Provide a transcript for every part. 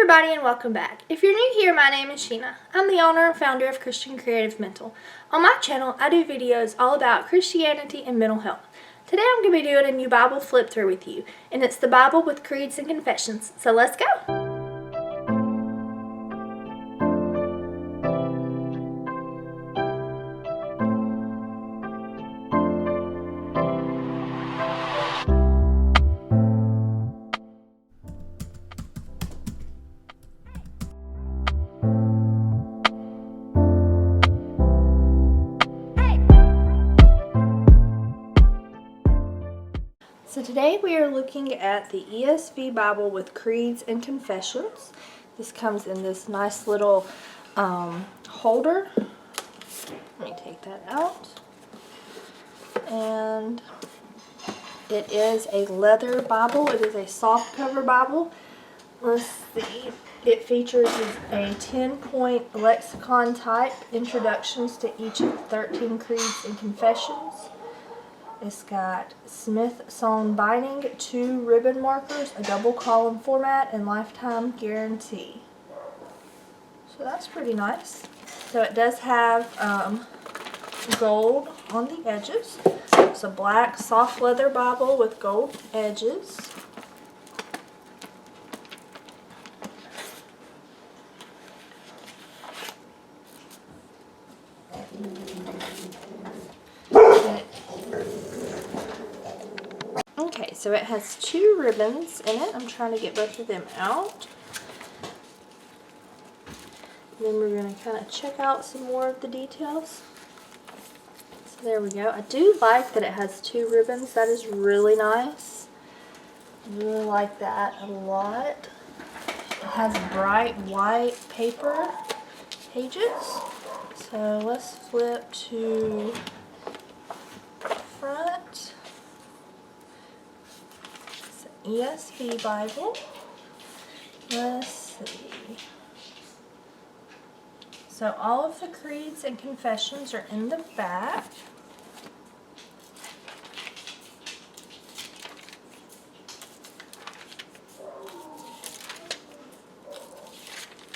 everybody and welcome back. If you're new here, my name is Sheena. I'm the owner and founder of Christian Creative Mental. On my channel, I do videos all about Christianity and mental health. Today I'm going to be doing a new Bible flip through with you, and it's the Bible with creeds and confessions. So let's go! So today we are looking at the ESV Bible with creeds and confessions. This comes in this nice little holder. Let me take that out. And it is a leather Bible. It is a soft cover Bible. Let's see. It features a 10-point lexicon type introductions to each of the 13 creeds and confessions. It's got Smith sewn binding, 2 ribbon markers, a double column format, and lifetime guarantee. So that's pretty nice. So it does have gold on the edges. It's a black soft leather Bible with gold edges. Okay, so it has 2 ribbons in it. I'm trying to get both of them out. Then we're going to kind of check out some more of the details. So there we go. I do like that it has 2 ribbons. That is really nice. I really like that a lot. It has bright white paper pages. So let's flip to the front. ESV Bible. Let's see. So all of the creeds and confessions are in the back.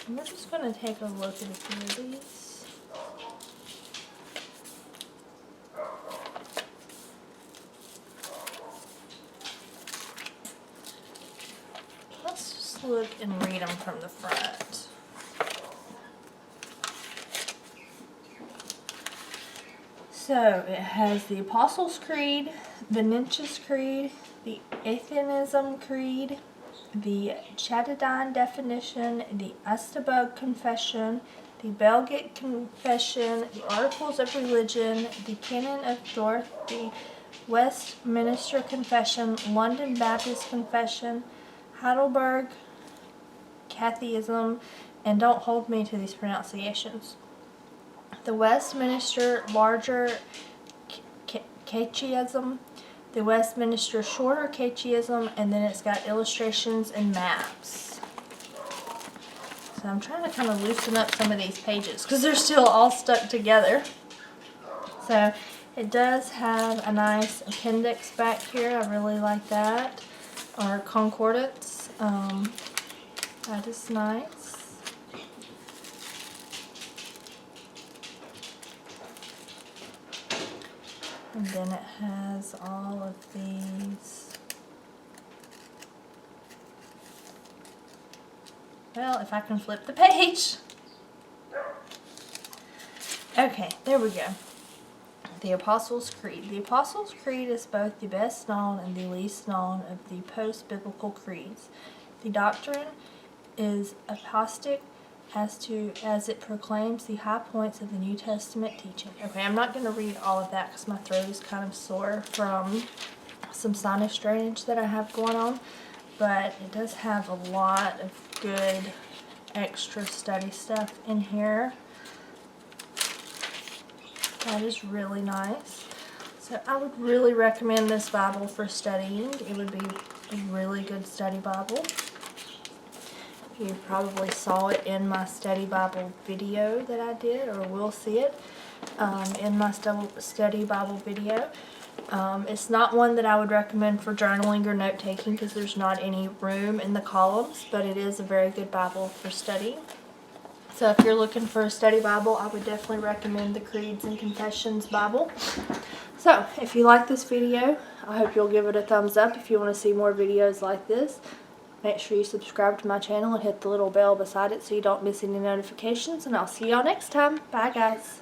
And we're just going to take a look at a few of these. Look and read them from the front. So it has the Apostles' Creed, the Ninch's Creed, the Atheism Creed, the Chaldean Definition, the Astabug Confession, the Belgic Confession, the Articles of Religion, the Canon of Dort, the Westminster Confession, London Baptist Confession, Heidelberg Catechism, and don't hold me to these pronunciations. The Westminster Larger Catechism, the Westminster Shorter Catechism, and then it's got illustrations and maps. So I'm trying to kind of loosen up some of these pages because they're still all stuck together. So it does have a nice appendix back here. I really like that. Or concordance. That is nice. And then it has all of these. Well, if I can flip the page. Okay, there we go. The Apostles' Creed. The Apostles' Creed is both the best known and the least known of the post-biblical creeds. The doctrine is apostolic as it proclaims the high points of the New Testament teaching. Okay, I'm not going to read all of that because my throat is kind of sore from some sinus drainage that I have going on, but it does have a lot of good extra study stuff in here. That is really nice. So I would really recommend this Bible for studying. It would be a really good study Bible. You probably saw it in my study Bible video that I did, or will see it in my study Bible video. It's not one that I would recommend for journaling or note taking because there's not any room in the columns, but it is a very good Bible for study. So if you're looking for a study Bible, I would definitely recommend the Creeds and Confessions Bible. So if you like this video, I hope you'll give it a thumbs up. If you want to see more videos like this, make sure you subscribe to my channel and hit the little bell beside it so you don't miss any notifications. And I'll see y'all next time. Bye, guys.